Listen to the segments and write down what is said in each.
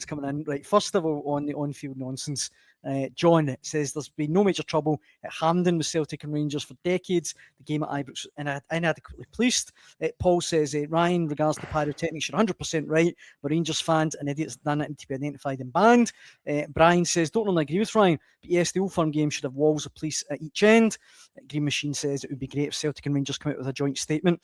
It's coming in. Right, first of all, on the on-field nonsense, John says there's been no major trouble at Hampden with Celtic and Rangers for decades. The game at Ibrox was inadequately policed. Paul says, Ryan, regards to pyrotechnics, you're 100% right. But Rangers fans and idiots done it to be identified and banned. Brian says, don't really agree with Ryan, but yes, the Old Firm game should have walls of police at each end. Green Machine says it would be great if Celtic and Rangers come out with a joint statement.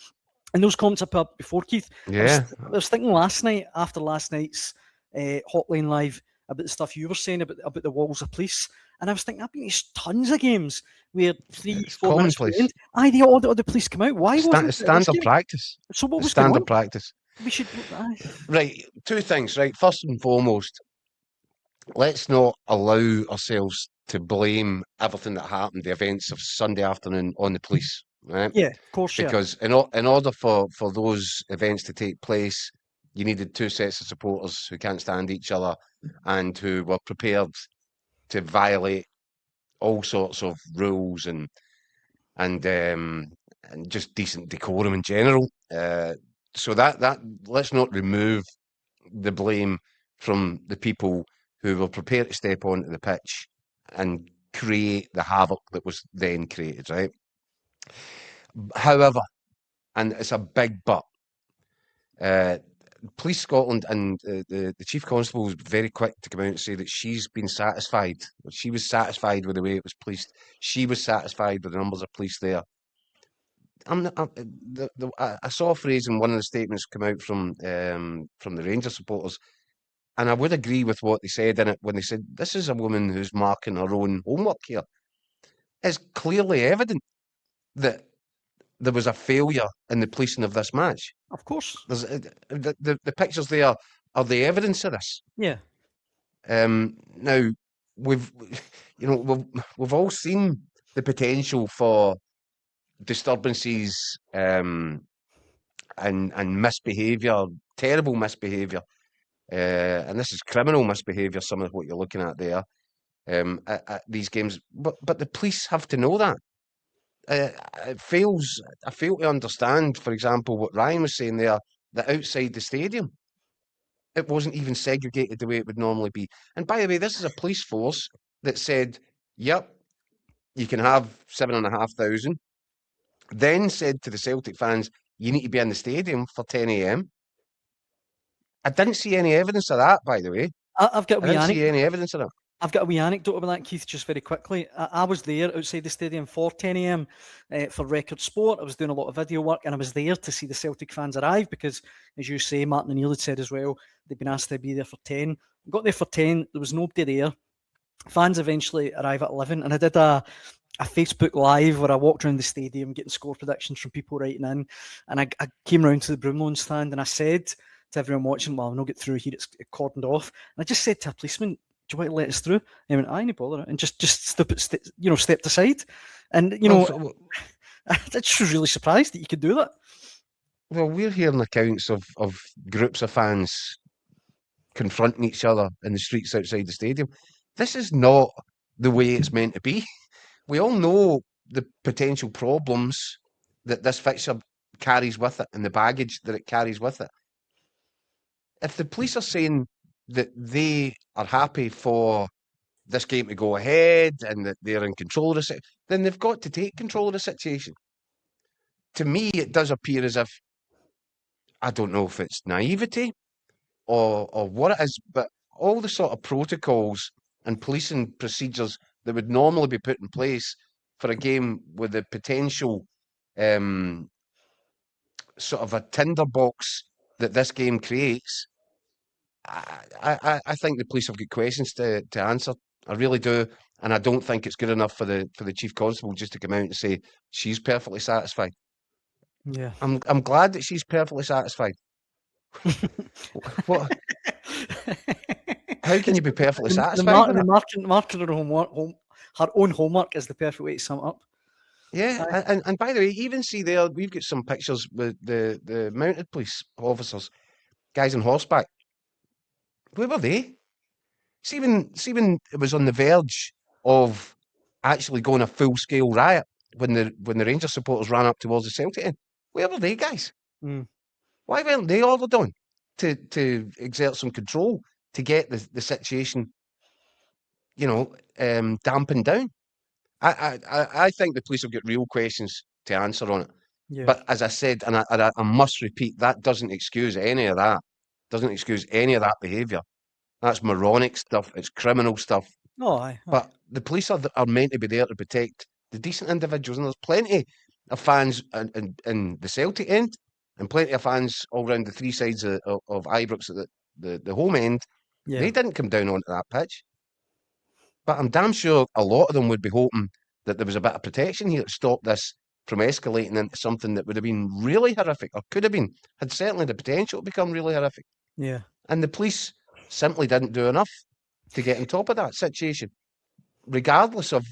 And those comments I put up before, Keith. Yeah. I was thinking last night, after last night's Hotline Live, about the stuff you were saying about the walls of police, and I was thinking, I've been to tons of games where 3-4 minutes at the end, all the police come out. Why wasn't it standard practice? So what was standard practice? We should. Right, two things. Right, first and foremost, let's not allow ourselves to blame everything that happened, the events of Sunday afternoon, on the police. Right? Yeah, of course. Because in order for those events to take place, you needed two sets of supporters who can't stand each other and who were prepared to violate all sorts of rules and just decent decorum in general. So that let's not remove the blame from the people who were prepared to step onto the pitch and create the havoc that was then created, right? However, and it's a big but, Police Scotland and the Chief Constable was very quick to come out and say that she's been satisfied. She was satisfied with the way it was policed. She was satisfied with the numbers of police there. I saw a phrase in one of the statements come out from the Rangers supporters, and I would agree with what they said in it when they said, this is a woman who's marking her own homework here. It's clearly evident that there was a failure in the policing of this match. Of course. There's the pictures there are the evidence of this. Yeah. Now we've all seen the potential for disturbances and misbehaviour, terrible misbehaviour, and this is criminal misbehaviour. Some of what you're looking at there at these games, but the police have to know that. I fail to understand, for example, what Ryan was saying there, that outside the stadium, it wasn't even segregated the way it would normally be. And by the way, this is a police force that said, yep, you can have 7,500, then said to the Celtic fans, you need to be in the stadium for 10 a.m. I didn't see any evidence of that, by the way. I didn't see any evidence of that. I've got a wee anecdote about that, Keith, just very quickly. I was there outside the stadium for 10 a.m. For Record Sport. I was doing a lot of video work, and I was there to see the Celtic fans arrive because, as you say, Martin and Neil had said as well, they'd been asked to be there for 10. I got there for 10. There was nobody there. Fans eventually arrive at 11, and I did a Facebook Live where I walked around the stadium getting score predictions from people writing in, and I came round to the Broomloan stand, and I said to everyone watching, well, I'll not get through here, it's cordoned off. And I just said to a policeman, do you want to let us through? And he went, no bother. And just stepped aside. And, I just was really surprised that you could do that. Well, we're hearing accounts of groups of fans confronting each other in the streets outside the stadium. This is not the way it's meant to be. We all know the potential problems that this fixture carries with it and the baggage that it carries with it. If the police are saying that they are happy for this game to go ahead and that they're in control of it, then they've got to take control of the situation. To me, it does appear as if, I don't know if it's naivety or what it is, but all the sort of protocols and policing procedures that would normally be put in place for a game with the potential sort of a tinderbox that this game creates, I think the police have got questions to answer. I really do, and I don't think it's good enough for the Chief Constable just to come out and say she's perfectly satisfied. Yeah, I'm glad that she's perfectly satisfied. What? How can you be perfectly satisfied? Marking her own homework is the perfect way to sum it up. Yeah, and by the way, even see there, we've got some pictures with the mounted police officers, guys on horseback. Where were they? See when it was on the verge of actually going a full-scale riot when the Rangers supporters ran up towards the Celtic end. Where were they, guys? Why weren't they ordered on to exert some control, to get the situation, dampened down. I think the police will get real questions to answer on it. Yeah. But as I said, and I must repeat, that doesn't excuse any of that. Doesn't excuse any of that behaviour. That's moronic stuff. It's criminal stuff. Oh, aye. But the police are meant to be there to protect the decent individuals, and there's plenty of fans in the Celtic end, and plenty of fans all around the three sides of Ibrox at the home end. Yeah. They didn't come down onto that pitch. But I'm damn sure a lot of them would be hoping that there was a bit of protection here to stop this from escalating into something that would have been really horrific, or could have been, had certainly the potential to become really horrific. Yeah. And the police simply didn't do enough to get on top of that situation, regardless of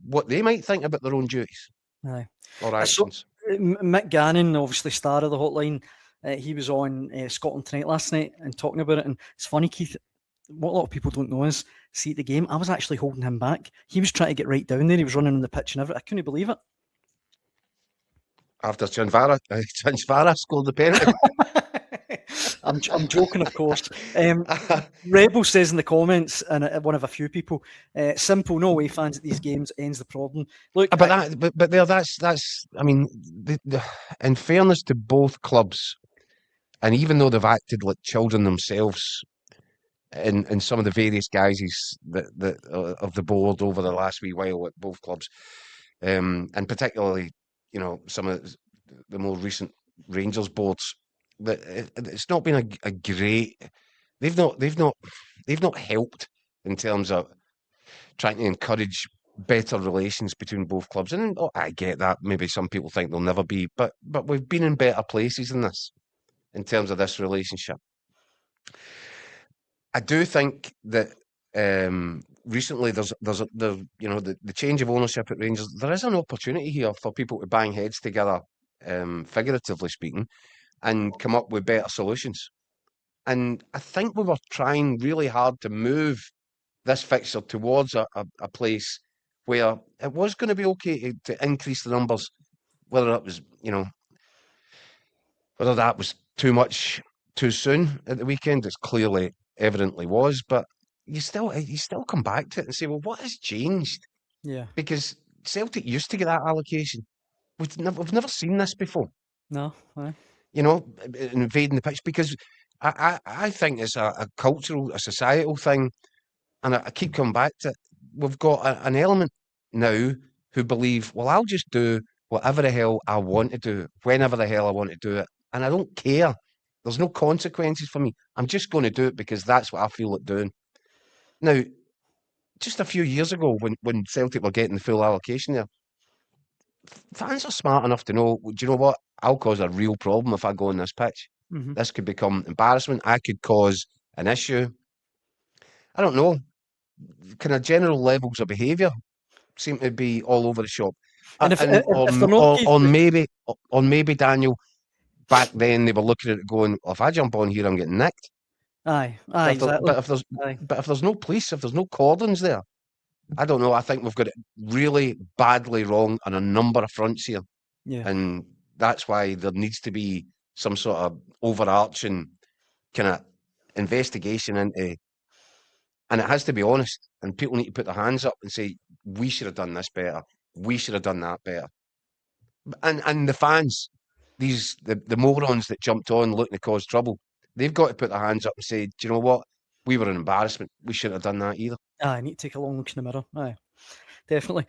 what they might think about their own duties Aye. or actions. Mick Gannon, obviously star of the Hotline, he was on Scotland Tonight last night and talking about it. And it's funny, Keith, what a lot of people don't know is, see at the game, I was actually holding him back. He was trying to get right down there. He was running on the pitch and everything. I couldn't believe it. After Chanchvara scored the penalty. I'm joking, of course. Rebel says in the comments, and one of a few people, simple, no away fans at these games ends the problem. Look, that's. I mean, in fairness to both clubs, and even though they've acted like children themselves in some of the various guises of the board over the last wee while at both clubs, and particularly, some of the more recent Rangers boards, that it's not been a great. They've not helped in terms of trying to encourage better relations between both clubs. And I get that. Maybe some people think they'll never be, but we've been in better places than this in terms of this relationship. I do think that recently there's the change of ownership at Rangers. There is an opportunity here for people to bang heads together, figuratively speaking, and come up with better solutions. And I think we were trying really hard to move this fixture towards a place where it was going to be okay to increase the numbers, whether it was, whether that was too much too soon at the weekend. It's clearly, evidently was, but you still come back to it and say, well, what has changed? Yeah. Because Celtic used to get that allocation. We've never seen this before. No. Aye. Invading the pitch, because I think it's a cultural, a societal thing, and I keep coming back to it. We've got an element now who believe, well, I'll just do whatever the hell I want to do, whenever the hell I want to do it, and I don't care. There's no consequences for me. I'm just going to do it because that's what I feel like doing. Now, just a few years ago, when Celtic were getting the full allocation there, fans are smart enough to know, do you know what? I'll cause a real problem if I go on this pitch. Mm-hmm. This could become embarrassment. I could cause an issue. I don't know. Kind of general levels of behaviour seem to be all over the shop. And if they're not, maybe Daniel, back then they were looking at it going, well, if I jump on here, I'm getting nicked. Aye, But exactly. if there's no police, if there's no cordons there, I don't know. I think we've got it really badly wrong on a number of fronts here. Yeah. And that's why there needs to be some sort of overarching kind of investigation into, and it has to be honest, and people need to put their hands up and say, we should have done this better. We should have done that better. And the fans, the morons that jumped on looking to cause trouble, they've got to put their hands up and say, do you know what? We were an embarrassment. We shouldn't have done that either. I need to take a long look in the mirror. Aye, definitely.